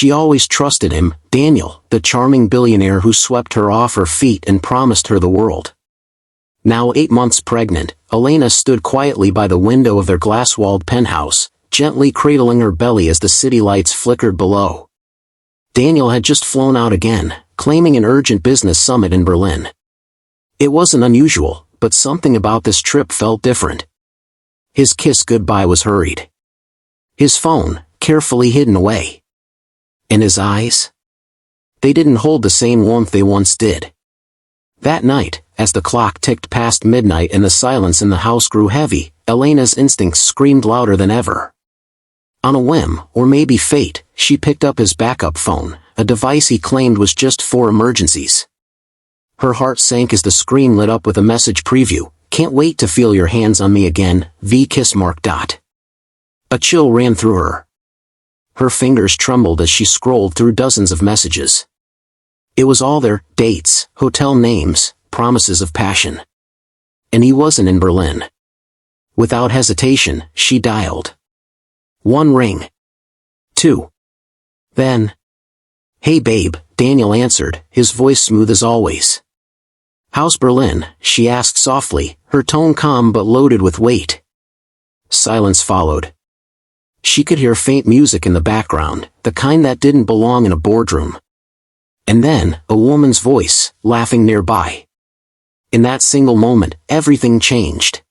She always trusted him, Daniel, the charming billionaire who swept her off her feet and promised her the world. Now 8 months pregnant, Elena stood quietly by the window of their glass-walled penthouse, gently cradling her belly as the city lights flickered below. Daniel had just flown out again, claiming an urgent business summit in Berlin. It wasn't unusual, but something about this trip felt different. His kiss goodbye was hurried. His phone, carefully hidden away. And his eyes? They didn't hold the same warmth they once did. That night, as the clock ticked past midnight and the silence in the house grew heavy, Elena's instincts screamed louder than ever. On a whim, or maybe fate, she picked up his backup phone, a device he claimed was just for emergencies. Her heart sank as the screen lit up with a message preview, "Can't wait to feel your hands on me again, V kiss mark dot." A chill ran through her. Her fingers trembled as she scrolled through dozens of messages. It was all there, dates, hotel names, promises of passion. And he wasn't in Berlin. Without hesitation, she dialed. 1 ring. 2. Then, "Hey babe," Daniel answered, his voice smooth as always. "How's Berlin?" she asked softly, her tone calm but loaded with weight. Silence followed. She could hear faint music in the background, the kind that didn't belong in a boardroom. And then, a woman's voice, laughing nearby. In that single moment, everything changed.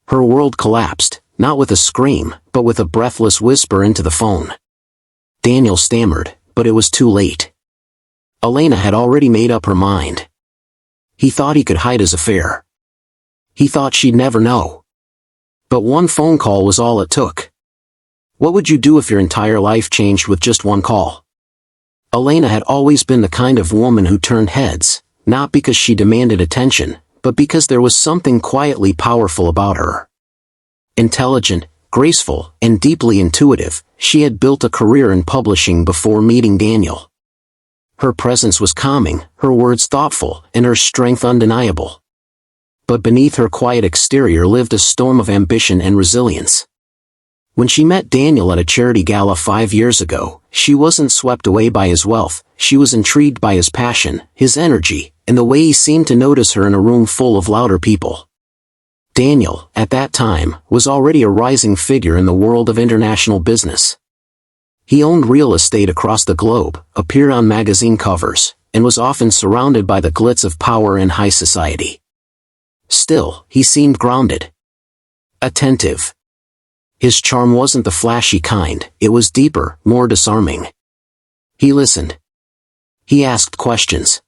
Her world collapsed, not with a scream, but with a breathless whisper into the phone. Daniel stammered, but it was too late. Elena had already made up her mind. He thought he could hide his affair. He thought she'd never know. But one phone call was all it took. What would you do if your entire life changed with just one call? Elena had always been the kind of woman who turned heads, not because she demanded attention, but because there was something quietly powerful about her. Intelligent, graceful, and deeply intuitive, she had built a career in publishing before meeting Daniel. Her presence was calming, her words thoughtful, and her strength undeniable. But beneath her quiet exterior lived a storm of ambition and resilience. When she met Daniel at a charity gala 5 years ago, she wasn't swept away by his wealth, she was intrigued by his passion, his energy, and the way he seemed to notice her in a room full of louder people. Daniel, at that time, was already a rising figure in the world of international business. He owned real estate across the globe, appeared on magazine covers, and was often surrounded by the glitz of power and high society. Still, he seemed grounded. Attentive. His charm wasn't the flashy kind, it was deeper, more disarming. He listened. He asked questions.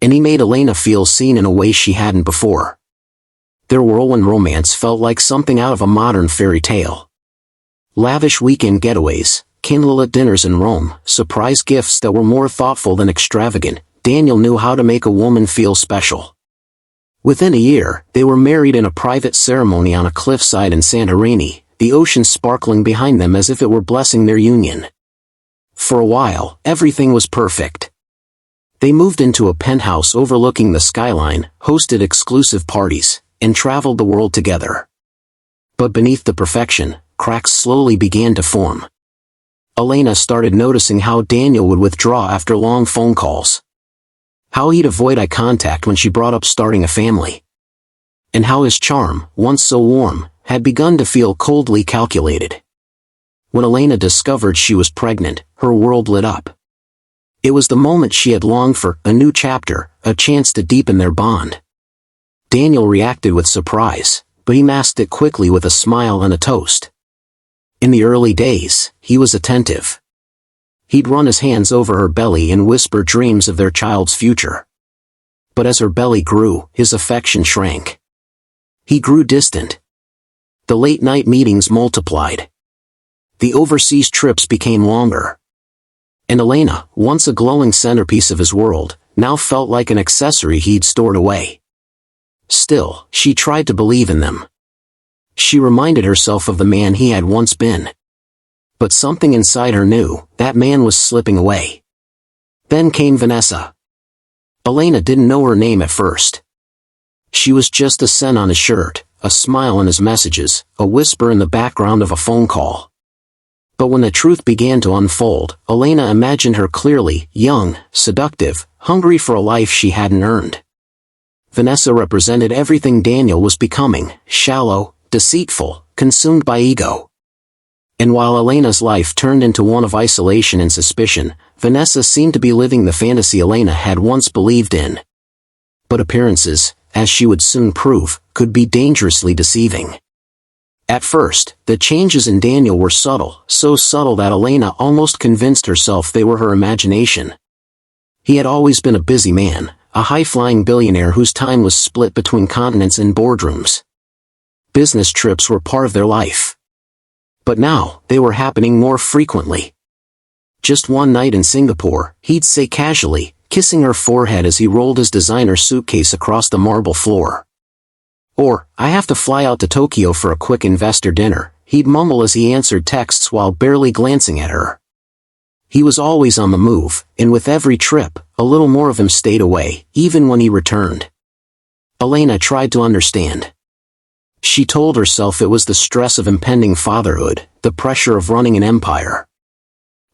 And he made Elena feel seen in a way she hadn't before. Their whirlwind romance felt like something out of a modern fairy tale. Lavish weekend getaways, candlelit dinners in Rome, surprise gifts that were more thoughtful than extravagant. Daniel knew how to make a woman feel special. Within a year, they were married in a private ceremony on a cliffside in Santorini, the ocean sparkling behind them as if it were blessing their union. For a while, everything was perfect. They moved into a penthouse overlooking the skyline, hosted exclusive parties, and traveled the world together. But beneath the perfection, cracks slowly began to form. Elena started noticing how Daniel would withdraw after long phone calls. How he'd avoid eye contact when she brought up starting a family. And how his charm, once so warm, had begun to feel coldly calculated. When Elena discovered she was pregnant, her world lit up. It was the moment she had longed for, a new chapter, a chance to deepen their bond. Daniel reacted with surprise, but he masked it quickly with a smile and a toast. In the early days, he was attentive. He'd run his hands over her belly and whisper dreams of their child's future. But as her belly grew, his affection shrank. He grew distant. The late-night meetings multiplied. The overseas trips became longer. And Elena, once a glowing centerpiece of his world, now felt like an accessory he'd stored away. Still, she tried to believe in them. She reminded herself of the man he had once been. But something inside her knew, that man was slipping away. Then came Vanessa. Elena didn't know her name at first. She was just a scent on his shirt, a smile in his messages, a whisper in the background of a phone call. But when the truth began to unfold, Elena imagined her clearly, young, seductive, hungry for a life she hadn't earned. Vanessa represented everything Daniel was becoming: shallow, deceitful, consumed by ego. And while Elena's life turned into one of isolation and suspicion, Vanessa seemed to be living the fantasy Elena had once believed in. But appearances, as she would soon prove, could be dangerously deceiving. At first, the changes in Daniel were subtle, so subtle that Elena almost convinced herself they were her imagination. He had always been a busy man, a high-flying billionaire whose time was split between continents and boardrooms. Business trips were part of their life. But now, they were happening more frequently. Just one night in Singapore, he'd say casually, kissing her forehead as he rolled his designer suitcase across the marble floor. Or, "I have to fly out to Tokyo for a quick investor dinner," he'd mumble as he answered texts while barely glancing at her. He was always on the move, and with every trip, a little more of him stayed away, even when he returned. Elena tried to understand. She told herself it was the stress of impending fatherhood, the pressure of running an empire.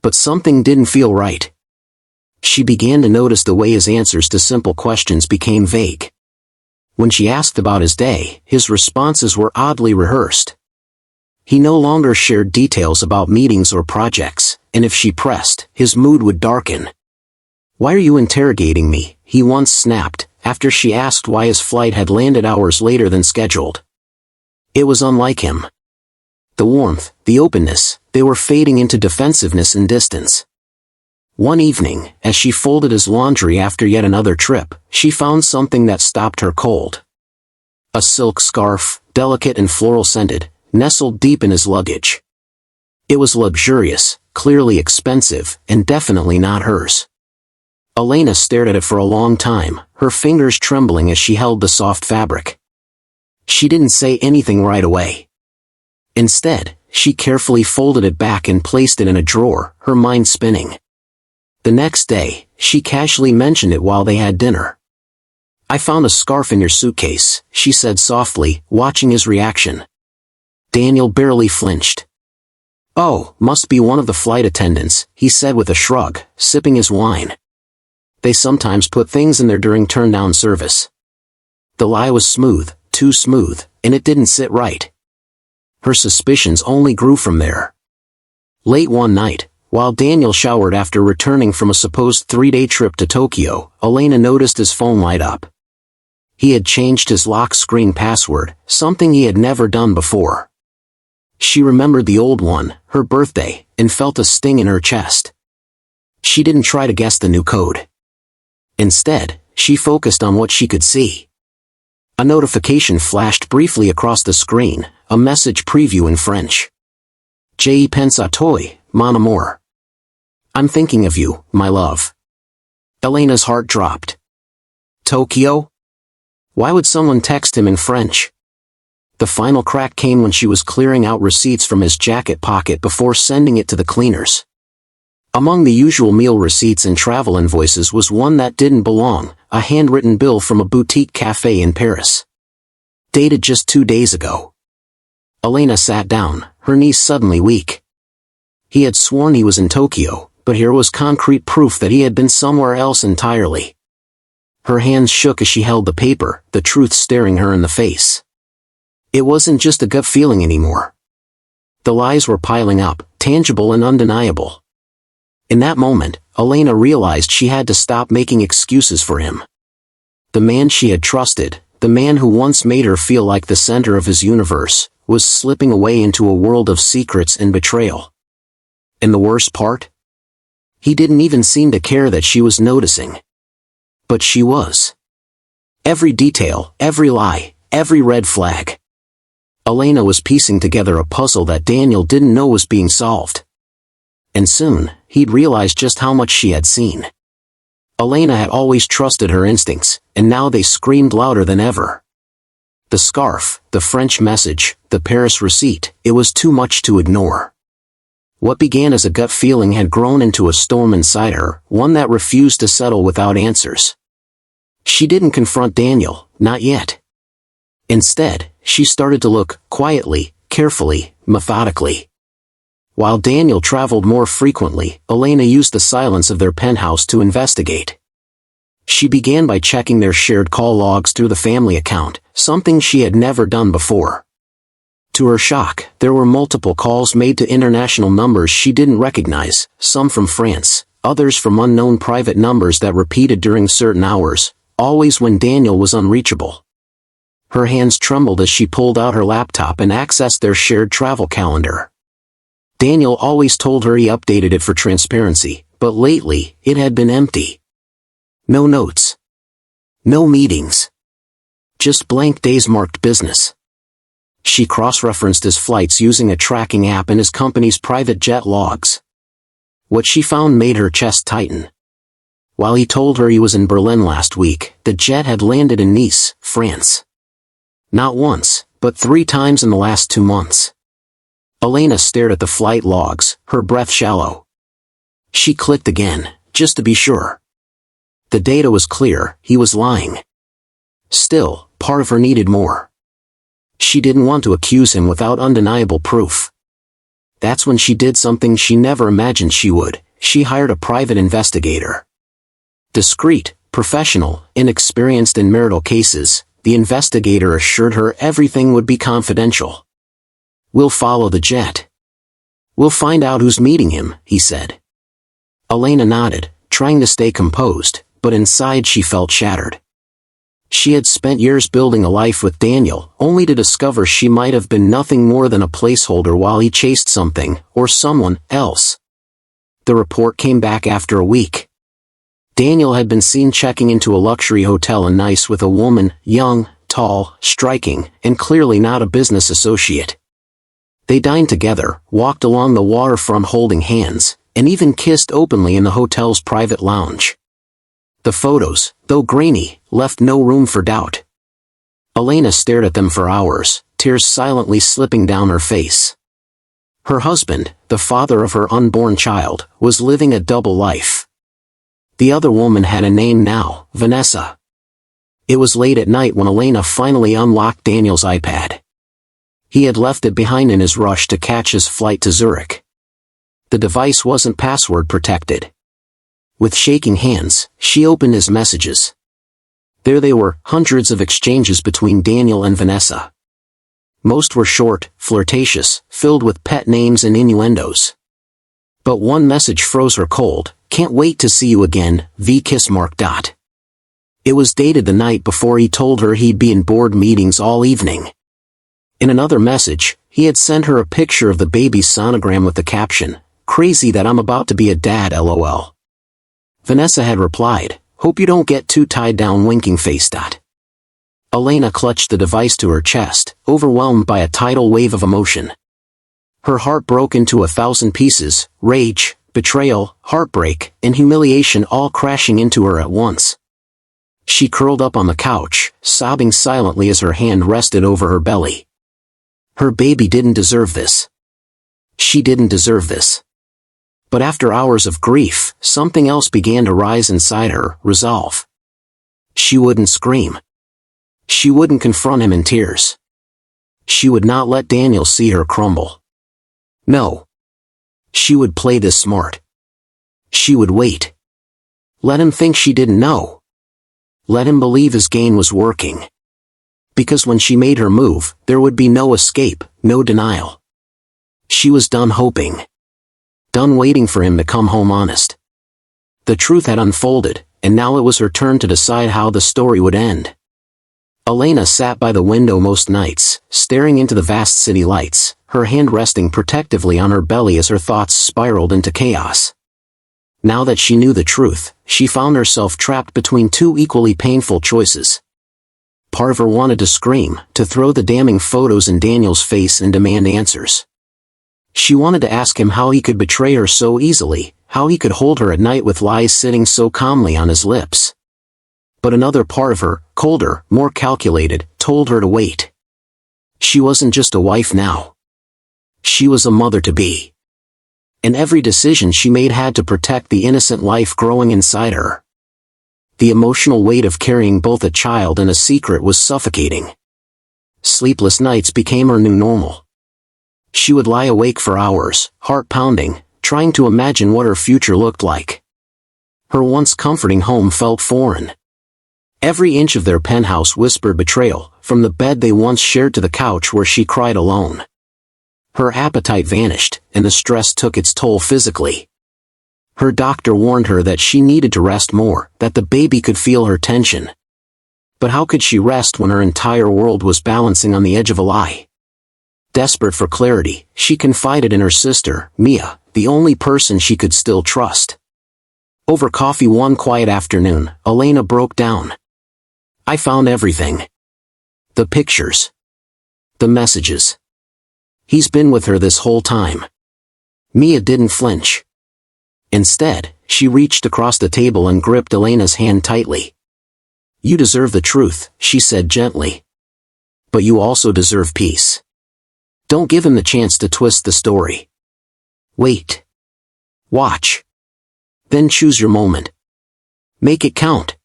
But something didn't feel right. She began to notice the way his answers to simple questions became vague. When she asked about his day, his responses were oddly rehearsed. He no longer shared details about meetings or projects, and if she pressed, his mood would darken. "Why are you interrogating me?" he once snapped, after she asked why his flight had landed hours later than scheduled. It was unlike him. The warmth, the openness, they were fading into defensiveness and distance. One evening, as she folded his laundry after yet another trip, she found something that stopped her cold. A silk scarf, delicate and floral-scented, nestled deep in his luggage. It was luxurious, clearly expensive, and definitely not hers. Elena stared at it for a long time, her fingers trembling as she held the soft fabric. She didn't say anything right away. Instead, she carefully folded it back and placed it in a drawer, her mind spinning. The next day, she casually mentioned it while they had dinner. "I found a scarf in your suitcase," she said softly, watching his reaction. Daniel barely flinched. "Oh, must be one of the flight attendants," he said with a shrug, sipping his wine. "They sometimes put things in there during turn-down service." The lie was smooth, too smooth, and it didn't sit right. Her suspicions only grew from there. Late one night, while Daniel showered after returning from a supposed 3-day trip to Tokyo, Elena noticed his phone light up. He had changed his lock screen password, something he had never done before. She remembered the old one, her birthday, and felt a sting in her chest. She didn't try to guess the new code. Instead, she focused on what she could see. A notification flashed briefly across the screen, a message preview in French. "Je pense à toi, mon amour." "I'm thinking of you, my love." Elena's heart dropped. Tokyo? Why would someone text him in French? The final crack came when she was clearing out receipts from his jacket pocket before sending it to the cleaners. Among the usual meal receipts and travel invoices was one that didn't belong, a handwritten bill from a boutique cafe in Paris. Dated just 2 days ago. Elena sat down, her knees suddenly weak. He had sworn he was in Tokyo, but here was concrete proof that he had been somewhere else entirely. Her hands shook as she held the paper, the truth staring her in the face. It wasn't just a gut feeling anymore. The lies were piling up, tangible and undeniable. In that moment, Elena realized she had to stop making excuses for him. The man she had trusted, the man who once made her feel like the center of his universe, was slipping away into a world of secrets and betrayal. And the worst part? He didn't even seem to care that she was noticing. But she was. Every detail, every lie, every red flag. Elena was piecing together a puzzle that Daniel didn't know was being solved. And soon, he'd realized just how much she had seen. Elena had always trusted her instincts, and now they screamed louder than ever. The scarf, the French message, the Paris receipt, it was too much to ignore. What began as a gut feeling had grown into a storm inside her, one that refused to settle without answers. She didn't confront Daniel, not yet. Instead, she started to look, quietly, carefully, methodically. While Daniel traveled more frequently, Elena used the silence of their penthouse to investigate. She began by checking their shared call logs through the family account, something she had never done before. To her shock, there were multiple calls made to international numbers she didn't recognize, some from France, others from unknown private numbers that repeated during certain hours, always when Daniel was unreachable. Her hands trembled as she pulled out her laptop and accessed their shared travel calendar. Daniel always told her he updated it for transparency, but lately, it had been empty. No notes. No meetings. Just blank days marked business. She cross-referenced his flights using a tracking app and his company's private jet logs. What she found made her chest tighten. While he told her he was in Berlin last week, the jet had landed in Nice, France. Not once, but 3 times in the last 2 months. Elena stared at the flight logs, her breath shallow. She clicked again, just to be sure. The data was clear, he was lying. Still, part of her needed more. She didn't want to accuse him without undeniable proof. That's when she did something she never imagined she would. She hired a private investigator. Discreet, professional, inexperienced in marital cases, the investigator assured her everything would be confidential. "We'll follow the jet. We'll find out who's meeting him," he said. Elena nodded, trying to stay composed, but inside she felt shattered. She had spent years building a life with Daniel, only to discover she might have been nothing more than a placeholder while he chased something, or someone, else. The report came back after a week. Daniel had been seen checking into a luxury hotel in Nice with a woman, young, tall, striking, and clearly not a business associate. They dined together, walked along the waterfront holding hands, and even kissed openly in the hotel's private lounge. The photos, though grainy, left no room for doubt. Elena stared at them for hours, tears silently slipping down her face. Her husband, the father of her unborn child, was living a double life. The other woman had a name now, Vanessa. It was late at night when Elena finally unlocked Daniel's iPad. He had left it behind in his rush to catch his flight to Zurich. The device wasn't password protected. With shaking hands, she opened his messages. There they were, hundreds of exchanges between Daniel and Vanessa. Most were short, flirtatious, filled with pet names and innuendos. But one message froze her cold: "Can't wait to see you again, v kiss mark dot." It was dated the night before he told her he'd be in board meetings all evening. In another message, he had sent her a picture of the baby's sonogram with the caption, "Crazy that I'm about to be a dad lol." Vanessa had replied, "Hope you don't get too tied down winking face dot." Elena clutched the device to her chest, overwhelmed by a tidal wave of emotion. Her heart broke into 1,000 pieces, rage, betrayal, heartbreak, and humiliation all crashing into her at once. She curled up on the couch, sobbing silently as her hand rested over her belly. Her baby didn't deserve this. She didn't deserve this. But after hours of grief, something else began to rise inside her, resolve. She wouldn't scream. She wouldn't confront him in tears. She would not let Daniel see her crumble. No. She would play this smart. She would wait. Let him think she didn't know. Let him believe his game was working. Because when she made her move, there would be no escape, no denial. She was done hoping. Done waiting for him to come home honest. The truth had unfolded, and now it was her turn to decide how the story would end. Elena sat by the window most nights, staring into the vast city lights, her hand resting protectively on her belly as her thoughts spiraled into chaos. Now that she knew the truth, she found herself trapped between 2 equally painful choices. Part of her wanted to scream, to throw the damning photos in Daniel's face and demand answers. She wanted to ask him how he could betray her so easily, how he could hold her at night with lies sitting so calmly on his lips. But another part of her, colder, more calculated, told her to wait. She wasn't just a wife now. She was a mother-to-be. And every decision she made had to protect the innocent life growing inside her. The emotional weight of carrying both a child and a secret was suffocating. Sleepless nights became her new normal. She would lie awake for hours, heart pounding, trying to imagine what her future looked like. Her once comforting home felt foreign. Every inch of their penthouse whispered betrayal, from the bed they once shared to the couch where she cried alone. Her appetite vanished, and the stress took its toll physically. Her doctor warned her that she needed to rest more, that the baby could feel her tension. But how could she rest when her entire world was balancing on the edge of a lie? Desperate for clarity, she confided in her sister, Mia, the only person she could still trust. Over coffee one quiet afternoon, Elena broke down. "I found everything. The pictures. The messages. He's been with her this whole time." Mia didn't flinch. Instead, she reached across the table and gripped Elena's hand tightly. "You deserve the truth," she said gently. "But you also deserve peace. Don't give him the chance to twist the story. Wait. Watch. Then choose your moment. Make it count."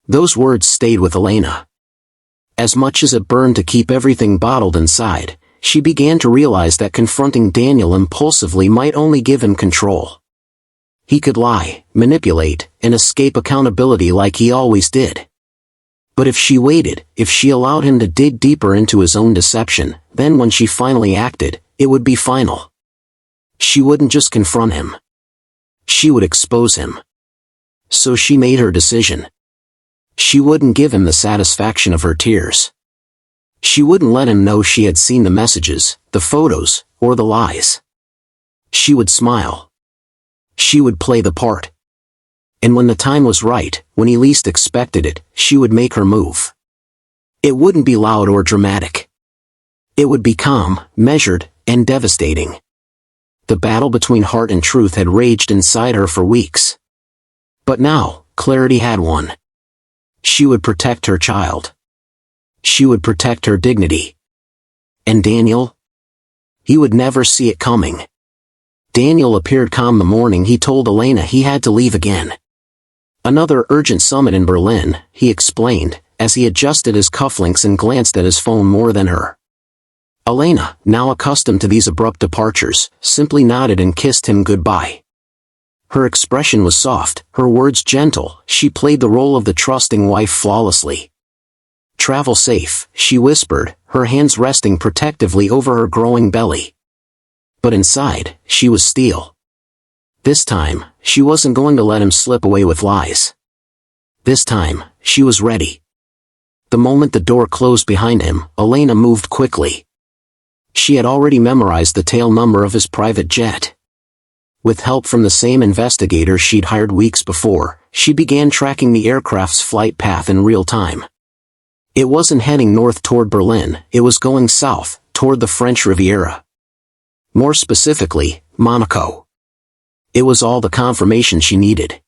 Those words stayed with Elena. As much as it burned to keep everything bottled inside, she began to realize that confronting Daniel impulsively might only give him control. He could lie, manipulate, and escape accountability like he always did. But if she waited, if she allowed him to dig deeper into his own deception, then when she finally acted, it would be final. She wouldn't just confront him. She would expose him. So she made her decision. She wouldn't give him the satisfaction of her tears. She wouldn't let him know she had seen the messages, the photos, or the lies. She would smile. She would play the part. And when the time was right, when he least expected it, she would make her move. It wouldn't be loud or dramatic. It would be calm, measured, and devastating. The battle between heart and truth had raged inside her for weeks. But now, clarity had won. She would protect her child. She would protect her dignity. And Daniel? He would never see it coming. Daniel appeared calm the morning he told Elena he had to leave again. "Another urgent summit in Berlin," he explained, as he adjusted his cufflinks and glanced at his phone more than her. Elena, now accustomed to these abrupt departures, simply nodded and kissed him goodbye. Her expression was soft, her words gentle, she played the role of the trusting wife flawlessly. "Travel safe," she whispered, her hands resting protectively over her growing belly. But inside, she was steel. This time, she wasn't going to let him slip away with lies. This time, she was ready. The moment the door closed behind him, Elena moved quickly. She had already memorized the tail number of his private jet. With help from the same investigator she'd hired weeks before, she began tracking the aircraft's flight path in real time. It wasn't heading north toward Berlin, it was going south, toward the French Riviera. More specifically, Monaco. It was all the confirmation she needed.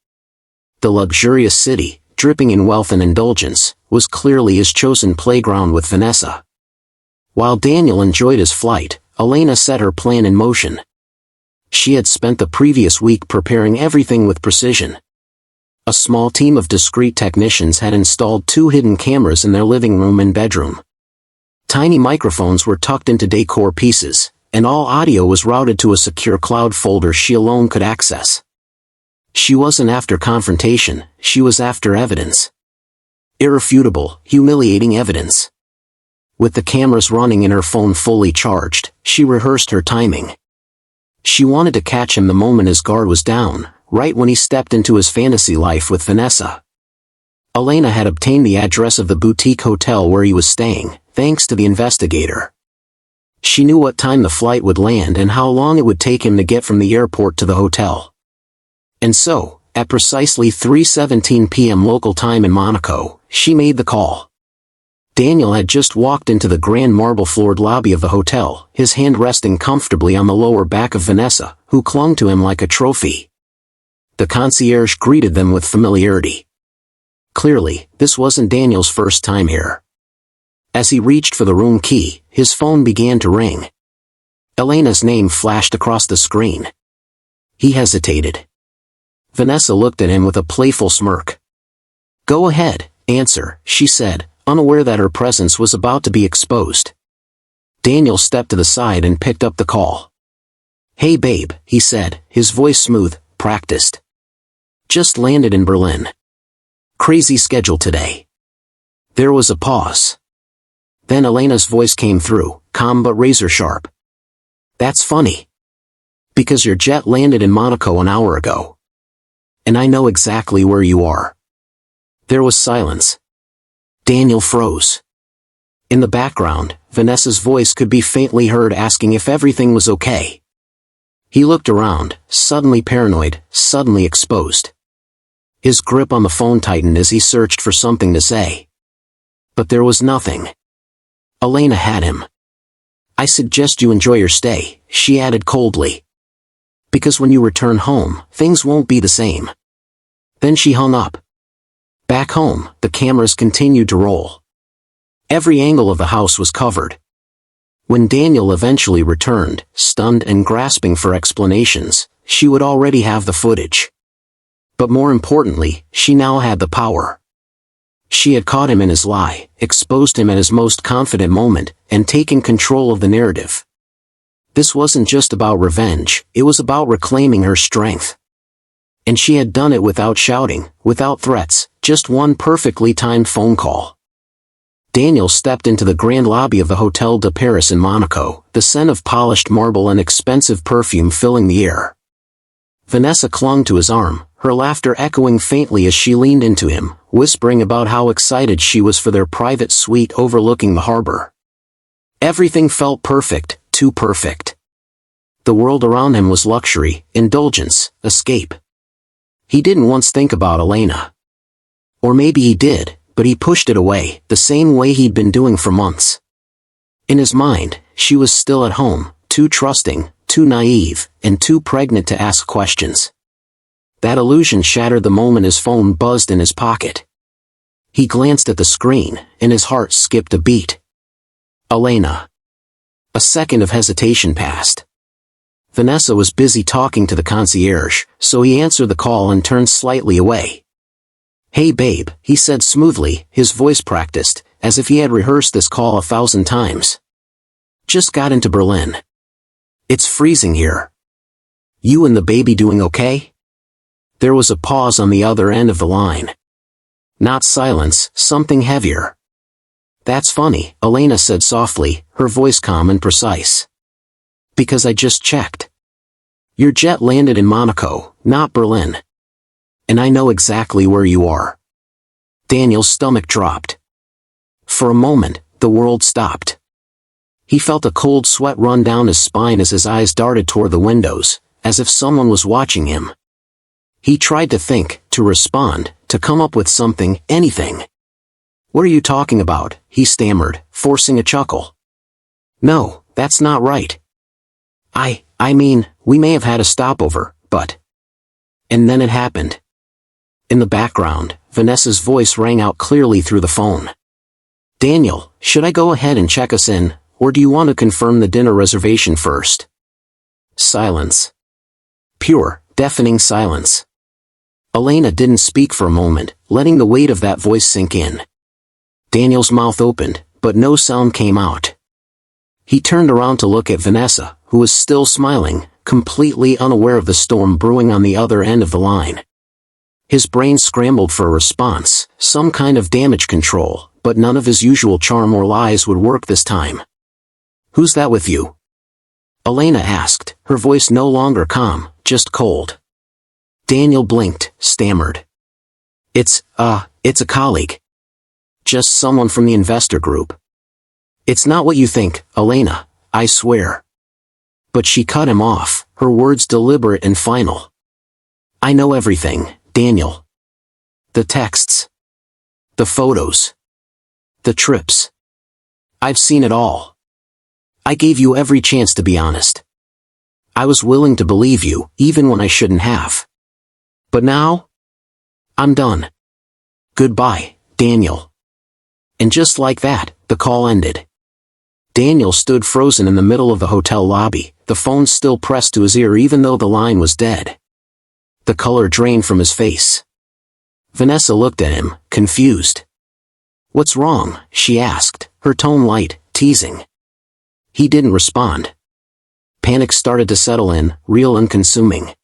The luxurious city, dripping in wealth and indulgence, was clearly his chosen playground with Vanessa. While Daniel enjoyed his flight, Elena set her plan in motion. She had spent the previous week preparing everything with precision. A small team of discreet technicians had installed 2 hidden cameras in their living room and bedroom. Tiny microphones were tucked into decor pieces, and all audio was routed to a secure cloud folder she alone could access. She wasn't after confrontation, she was after evidence. Irrefutable, humiliating evidence. With the cameras running and her phone fully charged, she rehearsed her timing. She wanted to catch him the moment his guard was down, right when he stepped into his fantasy life with Vanessa. Elena had obtained the address of the boutique hotel where he was staying, thanks to the investigator. She knew what time the flight would land and how long it would take him to get from the airport to the hotel. And so, at precisely 3:17 p.m. local time in Monaco, she made the call. Daniel had just walked into the grand marble-floored lobby of the hotel, his hand resting comfortably on the lower back of Vanessa, who clung to him like a trophy. The concierge greeted them with familiarity. Clearly, this wasn't Daniel's first time here. As he reached for the room key, his phone began to ring. Elena's name flashed across the screen. He hesitated. Vanessa looked at him with a playful smirk. "Go ahead, answer," she said, unaware that her presence was about to be exposed. Daniel stepped to the side and picked up the call. "Hey babe," he said, his voice smooth, practiced. "Just landed in Berlin. Crazy schedule today." There was a pause. Then Elena's voice came through, calm but razor sharp. "That's funny. Because your jet landed in Monaco an hour ago. And I know exactly where you are." There was silence. Daniel froze. In the background, Vanessa's voice could be faintly heard asking if everything was okay. He looked around, suddenly paranoid, suddenly exposed. His grip on the phone tightened as he searched for something to say. But there was nothing. Elena had him. "I suggest you enjoy your stay," she added coldly. "Because when you return home, things won't be the same." Then she hung up. Back home, the cameras continued to roll. Every angle of the house was covered. When Daniel eventually returned, stunned and grasping for explanations, she would already have the footage. But more importantly, she now had the power. She had caught him in his lie, exposed him at his most confident moment, and taken control of the narrative. This wasn't just about revenge, it was about reclaiming her strength. And she had done it without shouting, without threats, just one perfectly timed phone call. Daniel stepped into the grand lobby of the Hotel de Paris in Monaco, the scent of polished marble and expensive perfume filling the air. Vanessa clung to his arm, her laughter echoing faintly as she leaned into him, whispering about how excited she was for their private suite overlooking the harbor. Everything felt perfect, too perfect. The world around him was luxury, indulgence, escape. He didn't once think about Elena. Or maybe he did, but he pushed it away, the same way he'd been doing for months. In his mind, she was still at home, too trusting, too naive, and too pregnant to ask questions. That illusion shattered the moment his phone buzzed in his pocket. He glanced at the screen, and his heart skipped a beat. Elena. A second of hesitation passed. Vanessa was busy talking to the concierge, so he answered the call and turned slightly away. "Hey babe," he said smoothly, his voice practiced, as if he had rehearsed this call 1,000 times. "Just got into Berlin. It's freezing here. You and the baby doing okay?" There was a pause on the other end of the line. Not silence, something heavier. "That's funny," Elena said softly, her voice calm and precise. "Because I just checked. Your jet landed in Monaco, not Berlin. And I know exactly where you are." Daniel's stomach dropped. For a moment, the world stopped. He felt a cold sweat run down his spine as his eyes darted toward the windows, as if someone was watching him. He tried to think, to respond, to come up with something, anything. "What are you talking about?" he stammered, forcing a chuckle. "No, that's not right. I mean, we may have had a stopover, but..." And then it happened. In the background, Vanessa's voice rang out clearly through the phone. "Daniel, should I go ahead and check us in, or do you want to confirm the dinner reservation first?" Silence. Pure, deafening silence. Elena didn't speak for a moment, letting the weight of that voice sink in. Daniel's mouth opened, but no sound came out. He turned around to look at Vanessa, who was still smiling, completely unaware of the storm brewing on the other end of the line. His brain scrambled for a response, some kind of damage control, but none of his usual charm or lies would work this time. "Who's that with you?" Elena asked, her voice no longer calm, just cold. Daniel blinked, stammered. It's a colleague. Just someone from the investor group." "It's not what you think, Elena, I swear." But she cut him off, her words deliberate and final. "I know everything, Daniel. The texts. The photos. The trips. I've seen it all. I gave you every chance to be honest. I was willing to believe you, even when I shouldn't have. But now? I'm done. Goodbye, Daniel." And just like that, the call ended. Daniel stood frozen in the middle of the hotel lobby, the phone still pressed to his ear even though the line was dead. The color drained from his face. Vanessa looked at him, confused. "What's wrong?" she asked, her tone light, teasing. He didn't respond. Panic started to settle in, real and consuming.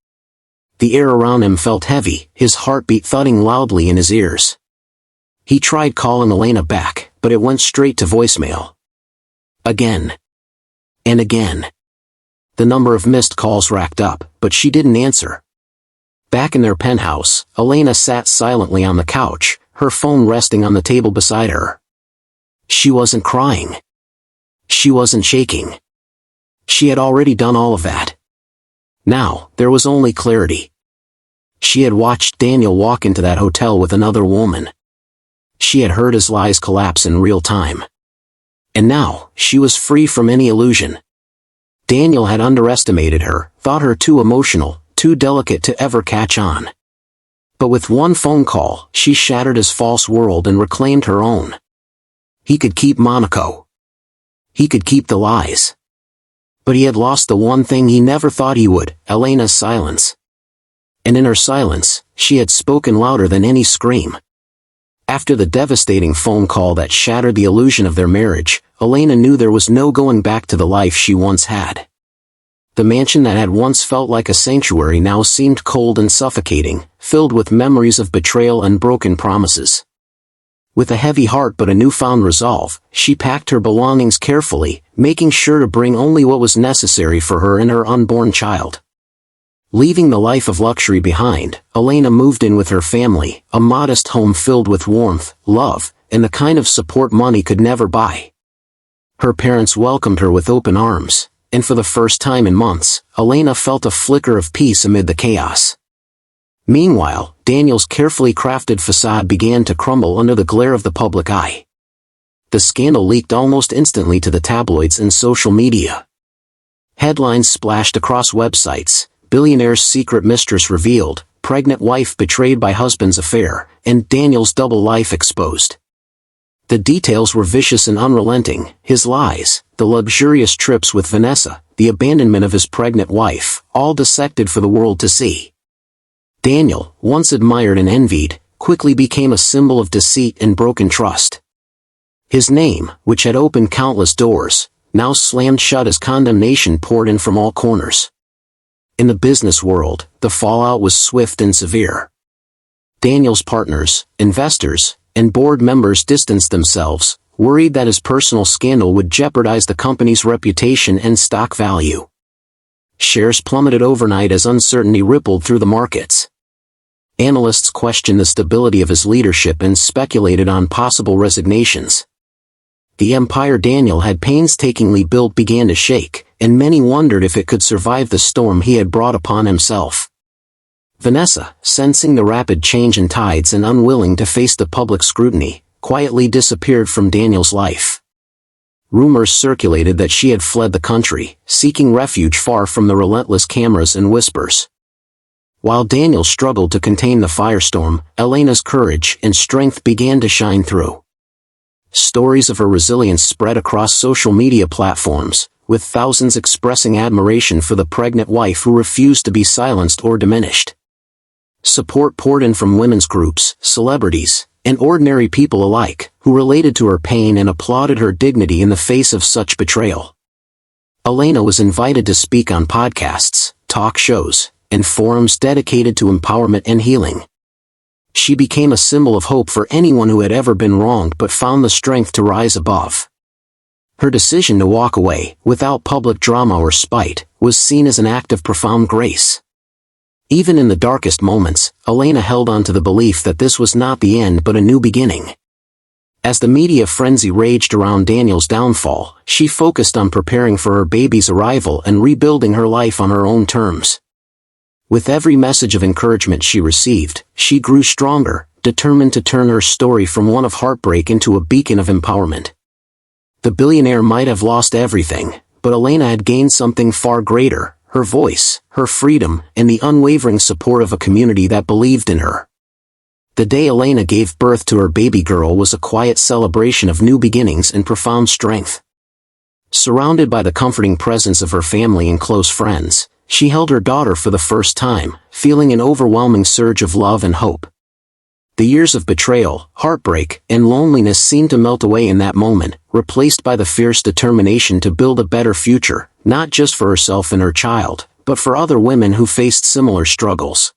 The air around him felt heavy, his heartbeat thudding loudly in his ears. He tried calling Elena back, but it went straight to voicemail. Again. And again. The number of missed calls racked up, but she didn't answer. Back in their penthouse, Elena sat silently on the couch, her phone resting on the table beside her. She wasn't crying. She wasn't shaking. She had already done all of that. Now, there was only clarity. She had watched Daniel walk into that hotel with another woman. She had heard his lies collapse in real time. And now, she was free from any illusion. Daniel had underestimated her, thought her too emotional, too delicate to ever catch on. But with one phone call, she shattered his false world and reclaimed her own. He could keep Monaco. He could keep the lies. But he had lost the one thing he never thought he would, Elena's silence. And in her silence, she had spoken louder than any scream. After the devastating phone call that shattered the illusion of their marriage, Elena knew there was no going back to the life she once had. The mansion that had once felt like a sanctuary now seemed cold and suffocating, filled with memories of betrayal and broken promises. With a heavy heart but a newfound resolve, she packed her belongings carefully, making sure to bring only what was necessary for her and her unborn child. Leaving the life of luxury behind, Elena moved in with her family, a modest home filled with warmth, love, and the kind of support money could never buy. Her parents welcomed her with open arms, and for the first time in months, Elena felt a flicker of peace amid the chaos. Meanwhile, Daniel's carefully crafted facade began to crumble under the glare of the public eye. The scandal leaked almost instantly to the tabloids and social media. Headlines splashed across websites: Billionaire's secret mistress revealed, pregnant wife betrayed by husband's affair, and Daniel's double life exposed. The details were vicious and unrelenting: his lies, the luxurious trips with Vanessa, the abandonment of his pregnant wife, all dissected for the world to see. Daniel, once admired and envied, quickly became a symbol of deceit and broken trust. His name, which had opened countless doors, now slammed shut as condemnation poured in from all corners. In the business world, the fallout was swift and severe. Daniel's partners, investors, and board members distanced themselves, worried that his personal scandal would jeopardize the company's reputation and stock value. Shares plummeted overnight as uncertainty rippled through the markets. Analysts questioned the stability of his leadership and speculated on possible resignations. The empire Daniel had painstakingly built began to shake, and many wondered if it could survive the storm he had brought upon himself. Vanessa, sensing the rapid change in tides and unwilling to face the public scrutiny, quietly disappeared from Daniel's life. Rumors circulated that she had fled the country, seeking refuge far from the relentless cameras and whispers. While Daniel struggled to contain the firestorm, Elena's courage and strength began to shine through. Stories of her resilience spread across social media platforms, with thousands expressing admiration for the pregnant wife who refused to be silenced or diminished. Support poured in from women's groups, celebrities, and ordinary people alike, who related to her pain and applauded her dignity in the face of such betrayal. Elena was invited to speak on podcasts, talk shows, and forums dedicated to empowerment and healing. She became a symbol of hope for anyone who had ever been wronged but found the strength to rise above. Her decision to walk away, without public drama or spite, was seen as an act of profound grace. Even in the darkest moments, Elena held on to the belief that this was not the end but a new beginning. As the media frenzy raged around Daniel's downfall, she focused on preparing for her baby's arrival and rebuilding her life on her own terms. With every message of encouragement she received, she grew stronger, determined to turn her story from one of heartbreak into a beacon of empowerment. The billionaire might have lost everything, but Elena had gained something far greater: her voice, her freedom, and the unwavering support of a community that believed in her. The day Elena gave birth to her baby girl was a quiet celebration of new beginnings and profound strength. Surrounded by the comforting presence of her family and close friends, she held her daughter for the first time, feeling an overwhelming surge of love and hope. The years of betrayal, heartbreak, and loneliness seemed to melt away in that moment, replaced by the fierce determination to build a better future, not just for herself and her child, but for other women who faced similar struggles.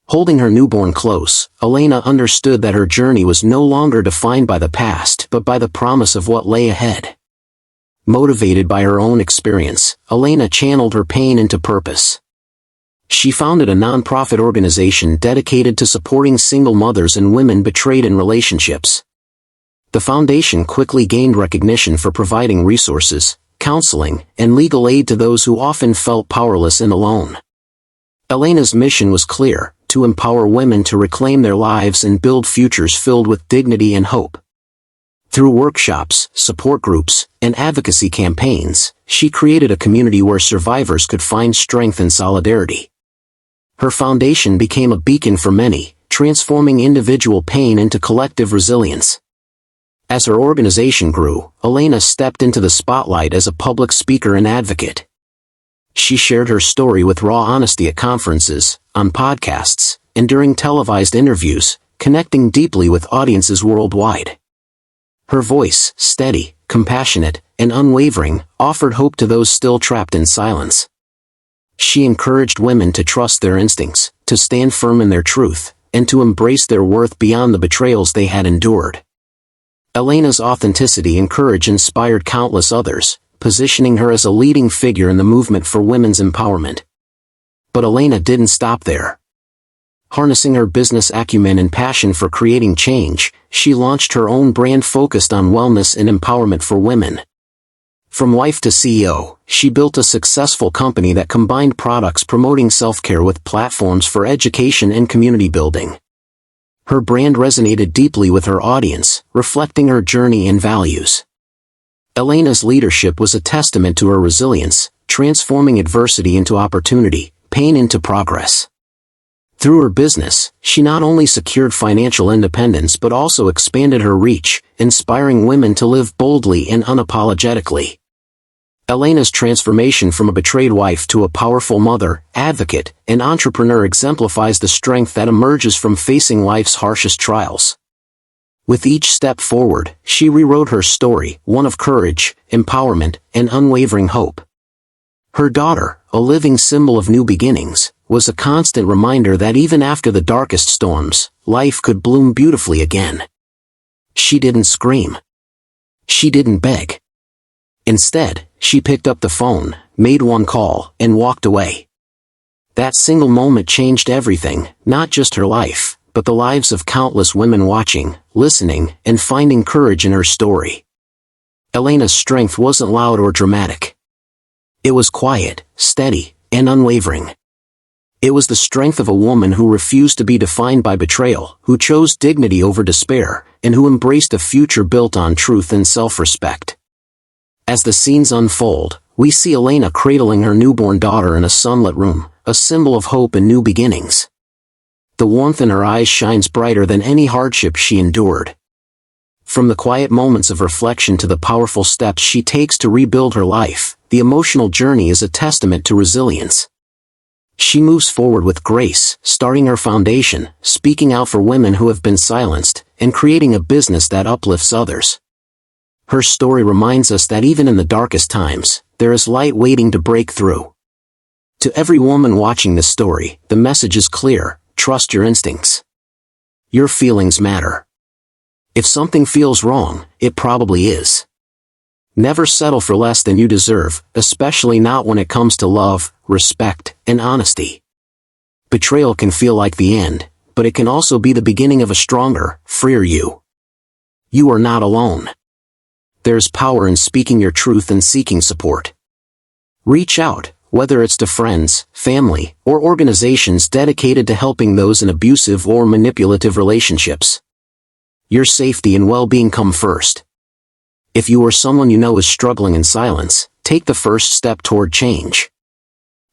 Holding her newborn close, Elena understood that her journey was no longer defined by the past but by the promise of what lay ahead. Motivated by her own experience, Elena channeled her pain into purpose. She founded a non-profit organization dedicated to supporting single mothers and women betrayed in relationships. The foundation quickly gained recognition for providing resources, counseling, and legal aid to those who often felt powerless and alone. Elena's mission was clear: to empower women to reclaim their lives and build futures filled with dignity and hope. Through workshops, support groups, and advocacy campaigns, she created a community where survivors could find strength and solidarity. Her foundation became a beacon for many, transforming individual pain into collective resilience. As her organization grew, Elena stepped into the spotlight as a public speaker and advocate. She shared her story with raw honesty at conferences, on podcasts, and during televised interviews, connecting deeply with audiences worldwide. Her voice, steady, compassionate, and unwavering, offered hope to those still trapped in silence. She encouraged women to trust their instincts, to stand firm in their truth, and to embrace their worth beyond the betrayals they had endured. Elena's authenticity and courage inspired countless others, positioning her as a leading figure in the movement for women's empowerment. But Elena didn't stop there. Harnessing her business acumen and passion for creating change, she launched her own brand focused on wellness and empowerment for women. From wife to CEO, she built a successful company that combined products promoting self-care with platforms for education and community building. Her brand resonated deeply with her audience, reflecting her journey and values. Elena's leadership was a testament to her resilience, transforming adversity into opportunity, pain into progress. Through her business, she not only secured financial independence but also expanded her reach, inspiring women to live boldly and unapologetically. Elena's transformation from a betrayed wife to a powerful mother, advocate, and entrepreneur exemplifies the strength that emerges from facing life's harshest trials. With each step forward, she rewrote her story, one of courage, empowerment, and unwavering hope. Her daughter, a living symbol of new beginnings, was a constant reminder that even after the darkest storms, life could bloom beautifully again. She didn't scream. She didn't beg. Instead, she picked up the phone, made one call, and walked away. That single moment changed everything, not just her life, but the lives of countless women watching, listening, and finding courage in her story. Elena's strength wasn't loud or dramatic. It was quiet, steady, and unwavering. It was the strength of a woman who refused to be defined by betrayal, who chose dignity over despair, and who embraced a future built on truth and self-respect. As the scenes unfold, we see Elena cradling her newborn daughter in a sunlit room, a symbol of hope and new beginnings. The warmth in her eyes shines brighter than any hardship she endured. From the quiet moments of reflection to the powerful steps she takes to rebuild her life, the emotional journey is a testament to resilience. She moves forward with grace, starting her foundation, speaking out for women who have been silenced, and creating a business that uplifts others. Her story reminds us that even in the darkest times, there is light waiting to break through. To every woman watching this story, the message is clear: trust your instincts. Your feelings matter. If something feels wrong, it probably is. Never settle for less than you deserve, especially not when it comes to love, respect, and honesty. Betrayal can feel like the end, but it can also be the beginning of a stronger, freer you. You are not alone. There's power in speaking your truth and seeking support. Reach out, whether it's to friends, family, or organizations dedicated to helping those in abusive or manipulative relationships. Your safety and well-being come first. If you or someone you know is struggling in silence, take the first step toward change.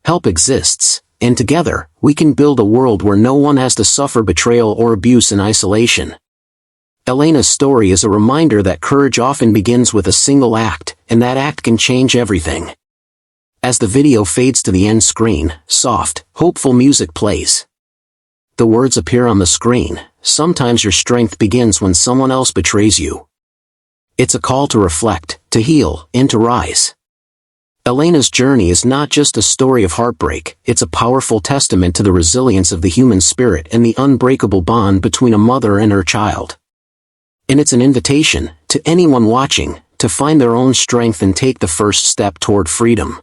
Help exists, and together, we can build a world where no one has to suffer betrayal or abuse in isolation. Elena's story is a reminder that courage often begins with a single act, and that act can change everything. As the video fades to the end screen, soft, hopeful music plays. the words appear on the screen, sometimes your strength begins when someone else betrays you. It's a call to reflect, to heal, and to rise. Elena's journey is not just a story of heartbreak, it's a powerful testament to the resilience of the human spirit and the unbreakable bond between a mother and her child. And it's an invitation, to anyone watching, to find their own strength and take the first step toward freedom.